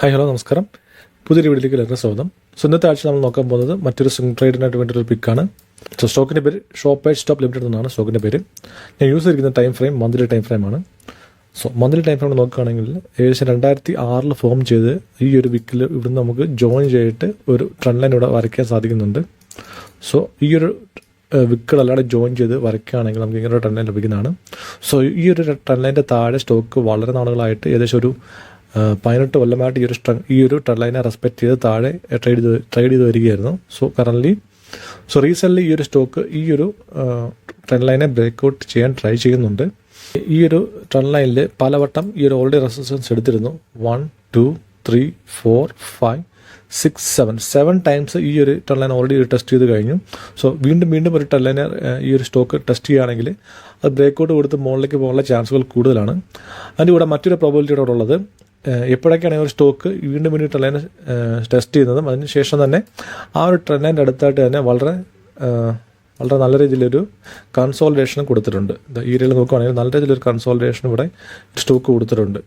Hi hello നമസ്കാരം. പുതിയൊരു വീഡിയോയിലേക്ക് എല്ലാവർക്കും സ്വാഗതം. സോ ഇന്നത്തെ ആഴ്ച നമ്മൾ നോക്കാൻ പോകുന്നത് മറ്റൊരു സ്വിംഗ് ട്രേഡിനായിട്ട് വേണ്ടിയൊരു പിക്കാണ്. സോ സ്റ്റോക്കിൻ്റെ പേര് ഷോപ്പ് സ്റ്റോപ്പ് ലിമിറ്റഡ് എന്നാണ് സ്റ്റോക്കിൻ്റെ പേര്. ഞാൻ യൂസ് ചെയ്തിരിക്കുന്ന ടൈം ഫ്രെയിം മന്ത്ലി ടൈം ഫ്രെയിമാണ്. സോ മന്ത്ലി ടൈം ഫ്രെയിം നോക്കുകയാണെങ്കിൽ ഏകദേശം 2006 ഫോം ചെയ്ത് ഈ ഒരു വിക്കിൽ ഇവിടുന്ന് നമുക്ക് ജോയിൻ ചെയ്തിട്ട് ഒരു ട്രെൻഡ് ലൈൻ ഇവിടെ വരയ്ക്കാൻ സാധിക്കുന്നുണ്ട്. സോ ഈ ഒരു വിക്കുകളല്ലാതെ ജോയിൻ ചെയ്ത് വരയ്ക്കുകയാണെങ്കിൽ നമുക്ക് ഇങ്ങനെ ഒരു ട്രെൻഡ് ലൈൻ ലഭിക്കുന്നതാണ്. സോ ഈ ഒരു ട്രെൻഡ് ലൈൻ്റെ താഴെ സ്റ്റോക്ക് വളരെ നാളുകളായിട്ട് ഏകദേശം ഒരു 18 കൊല്ലമായിട്ട് ഈ ഒരു ട്രെൻഡ് ലൈനെ റെസ്പെക്ട് ചെയ്ത് താഴെ ട്രേഡ് ചെയ്ത് വരികയായിരുന്നു. സോ റീസെൻ്റ്ലി ഈ ഒരു സ്റ്റോക്ക് ഈ ഒരു ട്രെൻഡ് ലൈനെ ബ്രേക്ക്ഔട്ട് ചെയ്യാൻ ട്രൈ ചെയ്യുന്നുണ്ട്. ഈ ഒരു ട്രെൻഡ് ലൈനിൽ പലവട്ടം ഈ ഒരു ഓൾറെഡി റെസിസ്റ്റൻസ് എടുത്തിരുന്നു. 1 2 3 4 5 6 7 ടൈംസ് ഈ ഒരു ട്രെൻഡ് ലൈൻ ഓൾറെഡി ടെസ്റ്റ് ചെയ്ത് കഴിഞ്ഞു. സോ വീണ്ടും ഒരു ട്രെൻഡ് ലൈനെ ഈ ഒരു സ്റ്റോക്ക് ടെസ്റ്റ് ചെയ്യുകയാണെങ്കിൽ അത് ബ്രേക്ക്ഔട്ട് കൊടുത്ത് മുകളിലേക്ക് പോകാനുള്ള ചാൻസുകൾ കൂടുതലാണ്. അതിൻ്റെ കൂടെ മറ്റൊരു പ്രോബബിലിറ്റിയോടെ ഉള്ളത്, എപ്പോഴൊക്കെയാണ് ഒരു സ്റ്റോക്ക് വീണ്ടും ട്രെൻഡ് ലൈൻ ടെസ്റ്റ് ചെയ്യുന്നതും അതിനുശേഷം തന്നെ ആ ഒരു ട്രെൻഡ് ലൈൻ്റെ അടുത്തായിട്ട് തന്നെ വളരെ നല്ല രീതിയിലൊരു കൺസോൾട്ടേഷൻ കൊടുത്തിട്ടുണ്ട്. ഈ ഏരിയയിൽ നോക്കുകയാണെങ്കിൽ നല്ല രീതിയിലൊരു കൺസോൾട്ടേഷൻ ഇവിടെ സ്റ്റോക്ക് കൊടുത്തിട്ടുണ്ട്.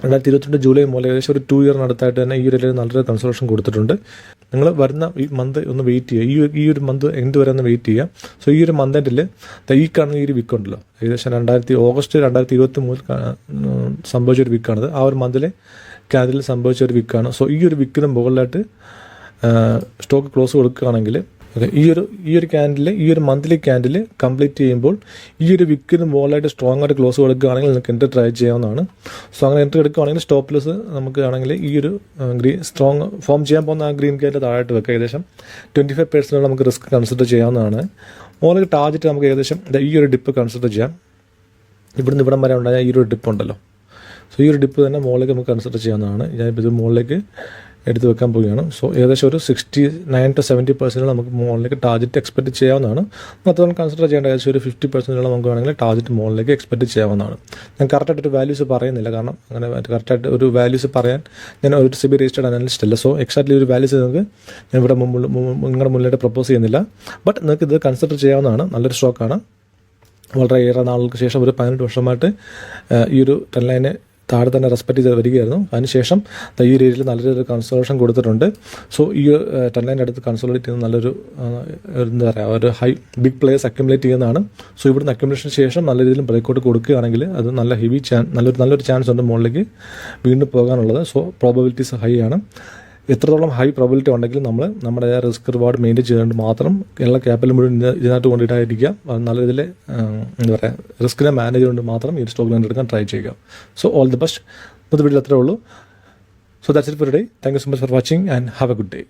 2022 ജൂലൈ മുതൽ ഏകദേശം ഒരു 2 ഇയറിനടുത്തായിട്ട് തന്നെ ഈ ഒരു നല്ലൊരു കൺസോൾട്ടേഷൻ കൊടുത്തിട്ടുണ്ട്. നിങ്ങൾ വരുന്ന ഈ മന്ത് ഒന്ന് വെയിറ്റ് ചെയ്യുക. ഈ ഒരു മന്ത് എന്ത് വരെ ഒന്ന് വെയിറ്റ് ചെയ്യുക. സോ ഈ ഒരു മന്ത് എൻഡിൽ ഈ കാണുന്ന ഈ ഒരു വീക്ക് ഉണ്ടല്ലോ, ഏകദേശം ഓഗസ്റ്റ് 2023 സംഭവിച്ച ഒരു വീക്കാണിത്. ആ ഒരു മന്തിലെ ക്യാൻഡിൽ സംഭവിച്ച ഒരു വീക്കാണ്. സോ ഈ ഒരു വീക്കിന് മുകളിലായിട്ട് സ്റ്റോക്ക് ക്ലോസ് കൊടുക്കുകയാണെങ്കിൽ ഈ ഒരു ക്യാൻഡിൽ ഈ ഒരു മന്ത്ലി ക്യാൻഡിൽ കംപ്ലീറ്റ് ചെയ്യുമ്പോൾ ഈ ഒരു വിക്കിന് മുകളിലായിട്ട് സ്ട്രോങ് ആയിട്ട് ക്ലോസ് കൊടുക്കുകയാണെങ്കിൽ നിങ്ങൾക്ക് എൻട്രി ട്രൈ ചെയ്യാവുന്നതാണ്. സോ അങ്ങനെ എൻട്രി എടുക്കുകയാണെങ്കിൽ സ്റ്റോപ്പ് ലോസ് നമുക്ക് ആണെങ്കിൽ ഈ ഒരു സ്ട്രോങ് ഫോം ചെയ്യാൻ പോകുന്ന ആ ഗ്രീൻ ക്യാൻഡിൽ താഴായിട്ട് വെക്കുക. ഏകദേശം 25% നമുക്ക് റിസ്ക് കൺസിഡർ ചെയ്യാവുന്നതാണ്. മുകളിലേക്ക് ടാർജറ്റ് നമുക്ക് ഏകദേശം ഈ ഒരു ഡിപ്പ് കൺസിഡർ ചെയ്യാം. ഇവിടുന്ന് ഇവിടം വരെ ഉണ്ടായ ഈ ഒരു ഡിപ്പ് ഉണ്ടല്ലോ, സോ ഈ ഒരു ഡിപ്പ് തന്നെ മുകളിലേക്ക് നമുക്ക് കൺസിഡർ ചെയ്യാവുന്നതാണ്. ഞാനിപ്പോൾ ഇത് മുകളിലേക്ക് എടുത്ത് വെക്കാൻ പോവുകയാണ്. സോ ഏകദേശം ഒരു 69 to 70% നമുക്ക് മുകളിലേക്ക് ടാർജറ്റ് എക്സ്പെക്ട് ചെയ്യാവുന്നതാണ്. മാത്രമല്ല കൺസിഡർ ചെയ്യേണ്ട ഏകദേശം ഒരു 50% നമുക്ക് വേണമെങ്കിൽ ടാർജറ്റ് മുകളിലേക്ക് എക്സ്പെക്ട് ചെയ്യാവുന്നതാണ്. ഞാൻ കറക്റ്റായിട്ടൊരു വാല്യൂസ് പറയുന്നില്ല, കാരണം അങ്ങനെ കറക്റ്റായിട്ട് ഒരു വാല്യൂസ് പറയാൻ ഞാൻ ഒരു SEBI രജിസ്റ്റേർഡ് അനലിസ്റ്റ് അല്ല. സോ എക്സാക്ട്ലി ഒരു വാല്യൂസ് നിങ്ങൾക്ക് ഞാൻ ഇവിടെ നിങ്ങളുടെ മുന്നിലായിട്ട് പ്രപ്പോസ് ചെയ്യുന്നില്ല. ബട്ട് നിങ്ങൾക്ക് ഇത് കൺസിഡർ ചെയ്യാവുന്നതാണ്. നല്ലൊരു സ്റ്റോക്കാണ്. വളരെയേറെ നാളുകൾക്ക് ശേഷം ഒരു 18 വർഷമായിട്ട് ഈ ഒരു ട്രെൻഡ് ലൈനെ താഴെ തന്നെ റെസ്പെക്ട് ചെയ്ത് വരികയായിരുന്നു. അതിനുശേഷം ഈ ഒരു ഏരിയയിൽ നല്ലൊരു കൺസോളേഷൻ കൊടുത്തിട്ടുണ്ട്. സോ ഈ ട്രെൻഡ് ലൈൻ്റെ അടുത്ത് കൺസോളേറ്റ് ചെയ്യുന്ന നല്ലൊരു എന്താ പറയുക ഒരു ബിഗ് പ്ലേയേഴ്സ് അക്യുമുലേറ്റ് ചെയ്യുന്നതാണ്. സോ ഇവിടുന്ന് അക്യുമുലേഷന് ശേഷം നല്ല രീതിയിൽ ബ്രേക്ക്ഔട്ട് കൊടുക്കുകയാണെങ്കിൽ അത് നല്ലൊരു ചാൻസ് ഉണ്ട് മുകളിലേക്ക് വീണ്ടും പോകാനുള്ളത്. സോ പ്രോബബിലിറ്റീസ് ഹൈ ആണ്. എത്രത്തോളം ഹൈ പ്രോബിലിറ്റി ഉണ്ടെങ്കിലും നമ്മൾ നമ്മുടെ റിസ്ക് റിവാർഡ് മെയിൻറ്റെയിൻ ചെയ്തുകൊണ്ട് മാത്രം എല്ലാ ക്യാപിറ്റൽ മുഴുവൻ ഇതിനകത്ത് കൊണ്ടിട്ടായിരിക്കുക. നല്ല രീതിയിൽ എന്താ പറയുക റിസ്കിനെ മാനേജ് ചെയ്തുകൊണ്ട് മാത്രം ഈ സ്റ്റോക്ക് എടുക്കാൻ ട്രൈ ചെയ്യുക. So all the best. ഇന്നത്തെ വീഡിയോയിൽ അത്രേ ഉള്ളൂ. So that's it for today. Thank you so much for watching and have A good day.